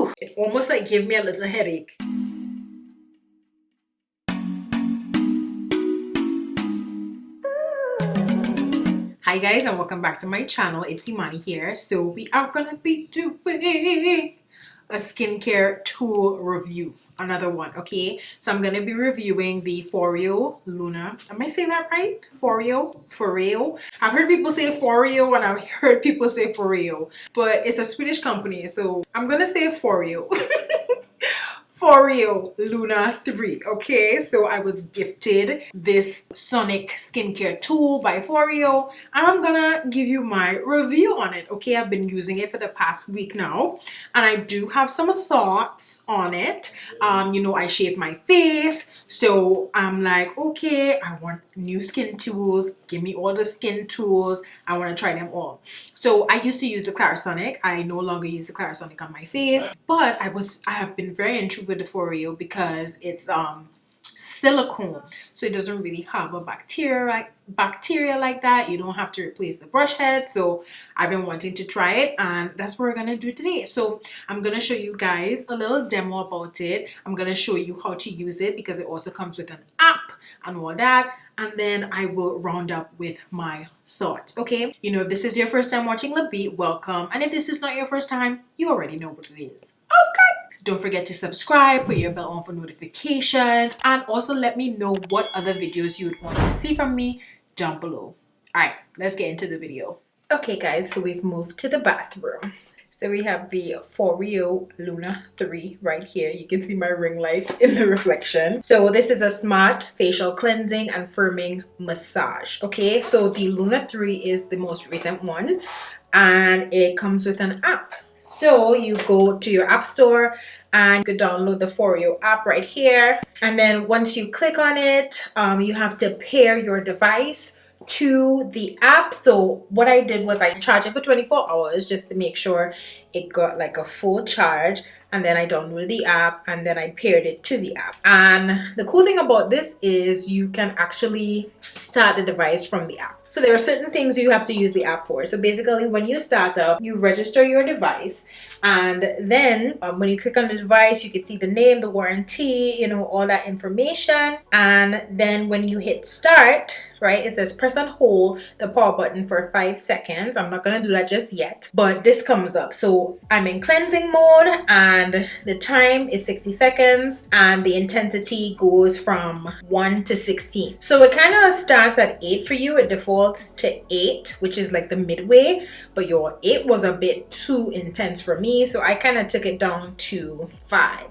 Whew, it almost like gave me a little headache. Hi guys, and welcome back to my channel. It's Imani here. So we are gonna be doing a skincare tool review, another one. Okay, so I'm gonna be reviewing the Foreo Luna. Am I saying that right? Foreo. I've heard people say Foreo and I've heard people say Foreo, but it's a Swedish company, so I'm gonna say Foreo. Foreo Luna 3. Okay, so I was gifted this sonic skincare tool by Foreo and I'm gonna give you my review on it. Okay, I've been using it for the past week now and I do have some thoughts on it. You know, I shaved my face, so I'm like, okay, I want new skin tools. Give me all the skin tools. I want to try them all. So I used to use the Clarisonic. I no longer use the Clarisonic on my face, but I have been very intrigued with the Foreo because it's silicone, so it doesn't really have a bacteria like that. You don't have to replace the brush head. So I've been wanting to try it and that's what we're gonna do today. So I'm gonna show you guys a little demo about it. I'm gonna show you how to use it because it also comes with an app and all that, and then I will round up with my thoughts. Okay, you know, if this is your first time watching Libby, welcome, and if this is not your first time, you already know what it is. Okay, don't forget to subscribe, put your bell on for notifications, and also let me know what other videos you would want to see from me down below. All right, let's get into the video. Okay guys, so we've moved to the bathroom. So we have the Foreo Luna 3 right here. You can see my ring light in the reflection. So this is a smart facial cleansing and firming massage. Okay, so the Luna 3 is the most recent one and it comes with an app. So you go to your app store and you can download the Foreo app right here. And then once you click on it, you have to pair your device to the app. So what I did was I charged it for 24 hours just to make sure it got like a full charge, and then I downloaded the app and then I paired it to the app. And the cool thing about this is you can actually start the device from the app. So there are certain things you have to use the app for. So basically when you start up, you register your device, and then when you click on the device, you can see the name, the warranty, you know, all that information. And then when you hit start, right, it says press and hold the power button for 5 seconds. I'm not gonna do that just yet, but this comes up. So I'm in cleansing mode and the time is 60 seconds and the intensity goes from 1 to 16. So it kind of starts at 8 for you. It defaults to 8, which is like the midway, but your 8 was a bit too intense for me, so I kind of took it down to 5.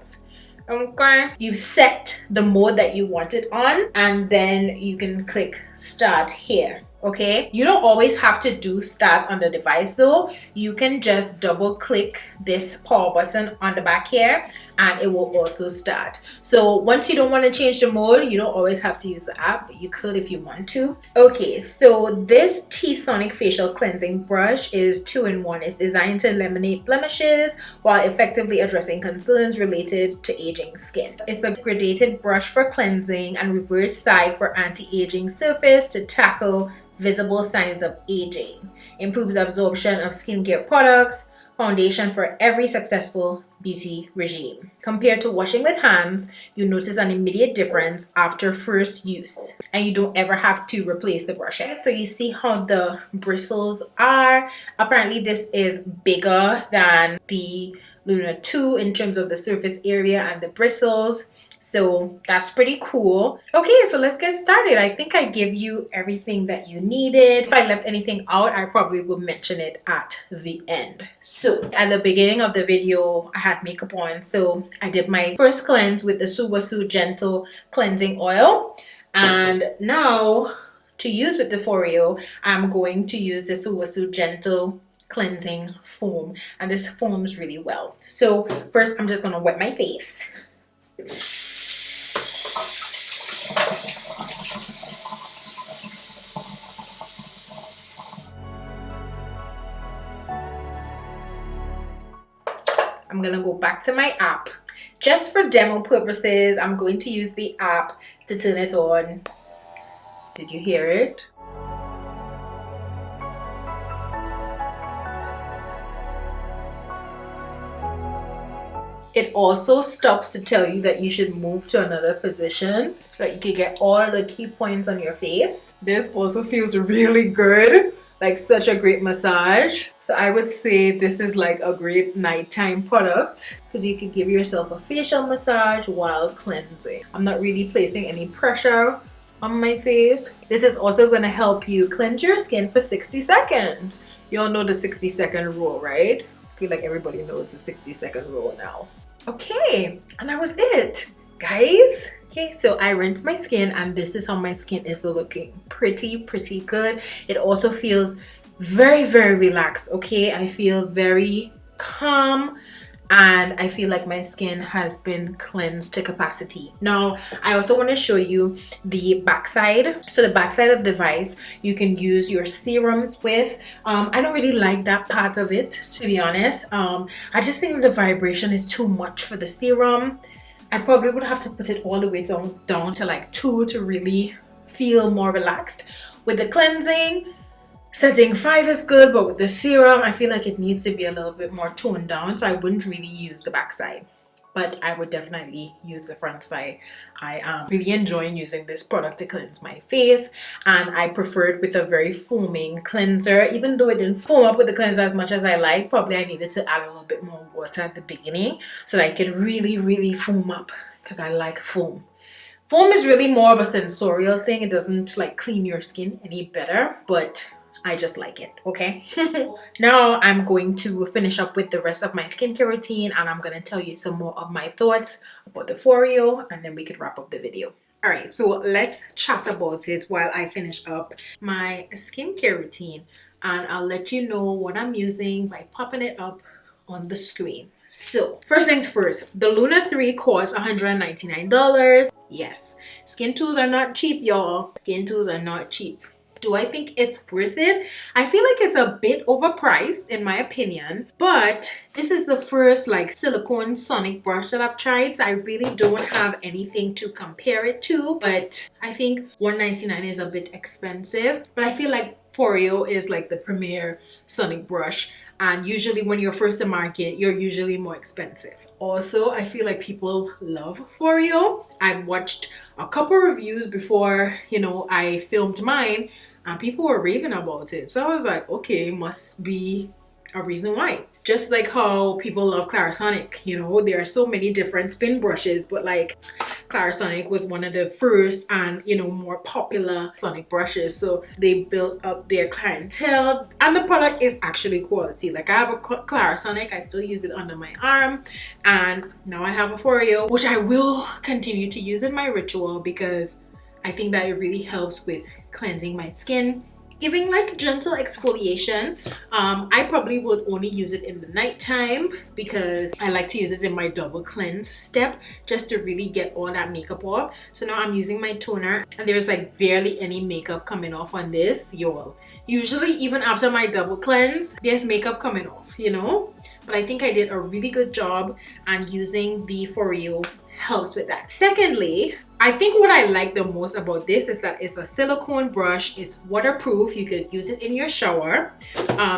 Okay, you set the mode that you want it on and then you can click start here. Okay, you don't always have to do start on the device though. You can just double click this power button on the back here and it will also start. So once you don't want to change the mode, you don't always have to use the app, but you could if you want to. Okay, so this T-Sonic facial cleansing brush is 2-in-1. It's designed to eliminate blemishes while effectively addressing concerns related to aging skin. It's a gradated brush for cleansing and reverse side for anti-aging surface to tackle visible signs of aging, improves absorption of skincare products, foundation for every successful beauty regime. Compared to washing with hands, you notice an immediate difference after first use and you don't ever have to replace the brush head. So you see how the bristles are. Apparently this is bigger than the Luna 2 in terms of the surface area and the bristles. So that's pretty cool. Okay, so let's get started. I think I give you everything that you needed. If I left anything out, I probably will mention it at the end. So at the beginning of the video, I had makeup on. So I did my first cleanse with the Suwasu Gentle Cleansing Oil. And now to use with the Foreo, I'm going to use the Suwasu Gentle Cleansing Foam. And this foams really well. So first, I'm just gonna wet my face. I'm gonna go back to my app. Just for demo purposes, I'm going to use the app to turn it on. Did you hear it? It also stops to tell you that you should move to another position so that you can get all the key points on your face. This also feels really good, like such a great massage. So I would say this is like a great nighttime product because you can give yourself a facial massage while cleansing. I'm not really placing any pressure on my face. This is also going to help you cleanse your skin for 60 seconds. You all know the 60-second rule, right? I feel like everybody knows the 60-second rule now. Okay, and that was it, guys. Okay, so I rinsed my skin and this is how my skin is looking. Pretty good. It also feels very relaxed. Okay, I feel very calm and I feel like my skin has been cleansed to capacity. Now I also want to show you the backside. So the backside of the device you can use your serums with. I don't really like that part of it, to be honest. I just think the vibration is too much for the serum. I probably would have to put it all the way down to like 2 to really feel more relaxed. With the cleansing, setting 5 is good, but with the serum, I feel like it needs to be a little bit more toned down, so I wouldn't really use the back side. But I would definitely use the front side. I am really enjoying using this product to cleanse my face, and I prefer it with a very foaming cleanser. Even though it didn't foam up with the cleanser as much as I like, probably I needed to add a little bit more water at the beginning so that I could really foam up, because I like foam. Foam is really more of a sensorial thing. It doesn't like clean your skin any better, but I just like it, okay? Now I'm going to finish up with the rest of my skincare routine and I'm going to tell you some more of my thoughts about the Foreo and then we could wrap up the video. Alright, so let's chat about it while I finish up my skincare routine and I'll let you know what I'm using by popping it up on the screen. So, first things first, the Luna 3 costs $199. Yes, skin tools are not cheap, y'all. Skin tools are not cheap. Do I think it's worth it? I feel like it's a bit overpriced in my opinion, but this is the first like silicone sonic brush that I've tried, so I really don't have anything to compare it to, but I think $199 is a bit expensive, but I feel like Foreo is like the premier sonic brush, and usually when you're first to market, you're usually more expensive. Also, I feel like people love Foreo. I've watched a couple reviews before, you know, I filmed mine and people were raving about it. So I was like, okay, must be a reason why. Just like how people love Clarisonic, you know, there are so many different spin brushes, but like Clarisonic was one of the first and, you know, more popular sonic brushes. So they built up their clientele and the product is actually quality. Like I have a Clarisonic, I still use it under my arm, and now I have a Foreo, which I will continue to use in my ritual because I think that it really helps with cleansing my skin, giving like gentle exfoliation. I probably would only use it in the nighttime because I like to use it in my double cleanse step just to really get all that makeup off. So now I'm using my toner and there's like barely any makeup coming off on this, y'all. Usually even after my double cleanse there's makeup coming off, you know, but I think I did a really good job, and using the Foreo helps with that. Secondly, I think what I like the most about this is that it's a silicone brush. It's waterproof. You could use it in your shower.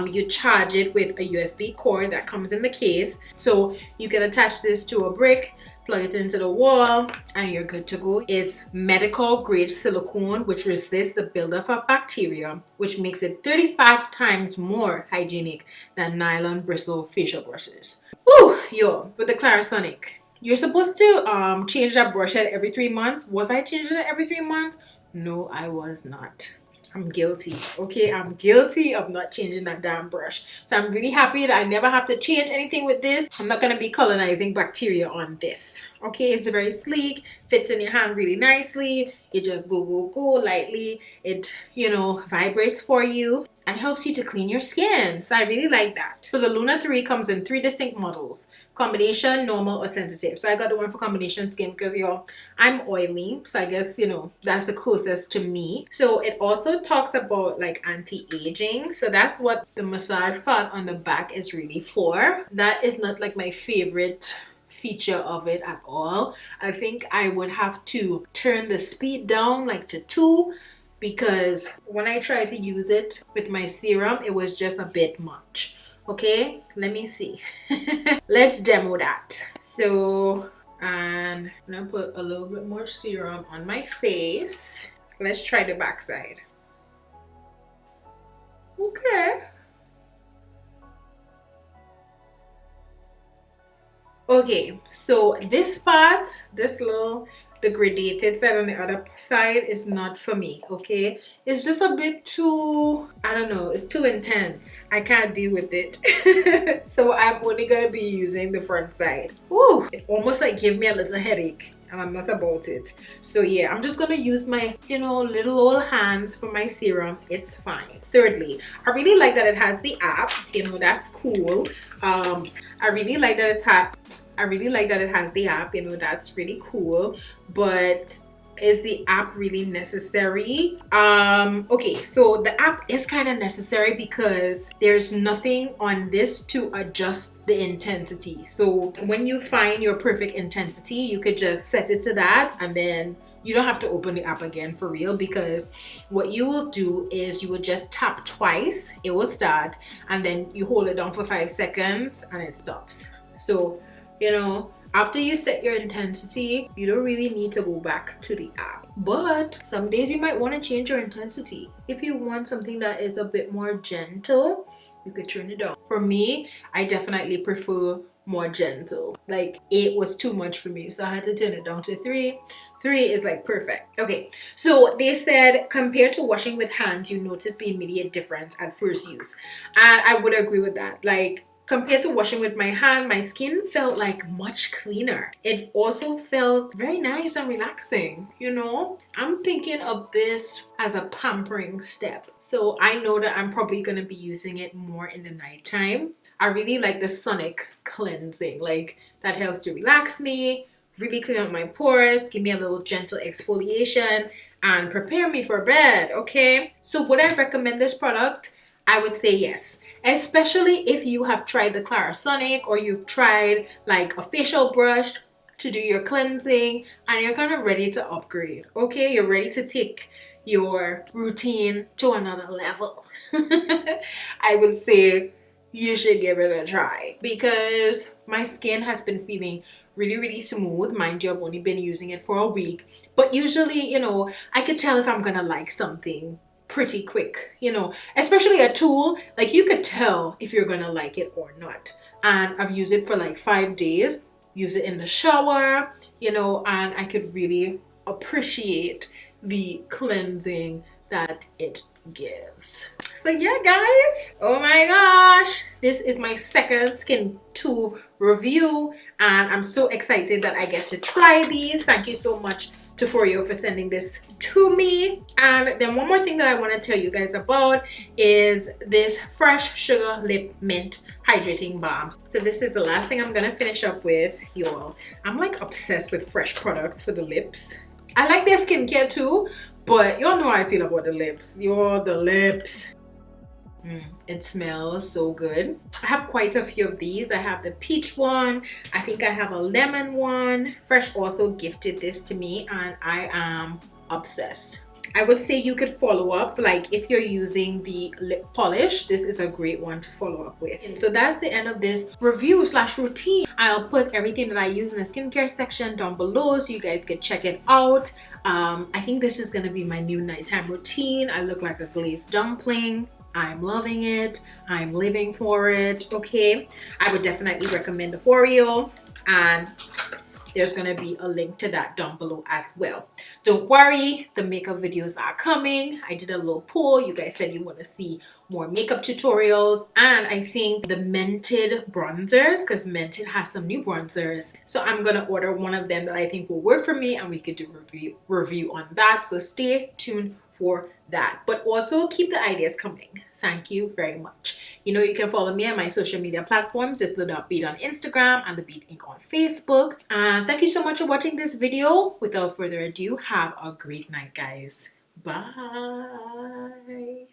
You charge it with a USB cord that comes in the case, so you can attach this to a brick, plug it into the wall, and you're good to go. It's medical grade silicone which resists the buildup of bacteria, which makes it 35 times more hygienic than nylon bristle facial brushes. Woo, yo, with the Clarisonic, you're supposed to change that brush head every 3 months. Was I changing it every 3 months? No, I was not. I'm guilty. Okay, I'm guilty of not changing that damn brush. So I'm really happy that I never have to change anything with this. I'm not going to be colonizing bacteria on this. Okay, it's very sleek, fits in your hand really nicely. You just go lightly. It, you know, vibrates for you and helps you to clean your skin. So I really like that. So the Luna 3 comes in 3 distinct models: combination, normal, or sensitive. So I got the one for combination skin because, y'all, I'm oily, so I guess, you know, that's the closest to me. So it also talks about like anti-aging, so that's what the massage part on the back is really for. That is not like my favorite feature of it at all. I think I would have to turn the speed down like to 2, because when I tried to use it with my serum it was just a bit much. Okay, let me see. Let's demo that. So, and I'm gonna put a little bit more serum on my face. Let's try the backside. Okay. Okay, so this part, the gradated side on the other side is not for me, okay? It's just a bit too, I don't know, it's too intense. I can't deal with it. So I'm only gonna be using the front side. Ooh, it almost like gave me a little headache and I'm not about it. So yeah, I'm just gonna use my, little old hands for my serum. It's fine. Thirdly, I really like that it has the app. That's cool. I really like that it has the app, that's really cool. But is the app really necessary? Okay, so the app is kind of necessary because there's nothing on this to adjust the intensity. So when you find your perfect intensity, you could just set it to that, and then you don't have to open the app again, for real, because what you will do is you will just tap twice, it will start, and then you hold it down for 5 seconds and it stops. So, after you set your intensity, you don't really need to go back to the app. But some days you might want to change your intensity. If you want something that is a bit more gentle, you could turn it down. For me, I definitely prefer more gentle. Like 8 was too much for me, so I had to turn it down to 3. 3 is like perfect. Okay, so they said compared to washing with hands, you notice the immediate difference at first use. And I would agree with that. Like, compared to washing with my hand, my skin felt like much cleaner. It also felt very nice and relaxing, I'm thinking of this as a pampering step. So I know that I'm probably going to be using it more in the nighttime. I really like the sonic cleansing. Like, that helps to relax me, really clean up my pores, give me a little gentle exfoliation, and prepare me for bed, okay? So would I recommend this product? I would say yes. Especially if you have tried the Clarisonic or you've tried like a facial brush to do your cleansing and you're kind of ready to upgrade, okay? You're ready to take your routine to another level. I would say you should give it a try because my skin has been feeling really smooth. Mind you, I've only been using it for a week, but usually, I could tell if I'm gonna like something pretty quick, especially a tool. Like, you could tell if you're gonna like it or not. And I've used it for like 5 days, use it in the shower, and I could really appreciate the cleansing that it gives. So yeah, guys, oh my gosh, this is my second skin tool review and I'm so excited that I get to try these. Thank you so much to Foreo for sending this to me. And then one more thing that I want to tell you guys about is this Fresh Sugar Lip Mint Hydrating Balm. So this is the last thing I'm gonna finish up with, y'all. I'm like obsessed with fresh products for the lips. I like their skincare too, but y'all know how I feel about the lips. The lips. It smells so good. I have quite a few of these. I have the peach one. I think I have a lemon one. Fresh also gifted this to me and I am obsessed. I would say you could follow up, like if you're using the lip polish, this is a great one to follow up with. And so that's the end of this review / routine. I'll put everything that I use in the skincare section down below so you guys can check it out. I think this is gonna be my new nighttime routine. I look like a glazed dumpling. I'm loving it. I'm living for it. Okay, I would definitely recommend the Foreo, and there's gonna be a link to that down below as well. Don't worry, the makeup videos are coming. I did a little poll. You guys said you want to see more makeup tutorials, and I think the Mented bronzers, because Mented has some new bronzers, so I'm gonna order one of them that I think will work for me and we could do a review on that. So stay tuned for that, but also keep the ideas coming. Thank you very much. You can follow me on my social media platforms. It's the Beat on Instagram and the Beat Inc on Facebook. And thank you so much for watching this video. Without further ado, have a great night, guys. Bye.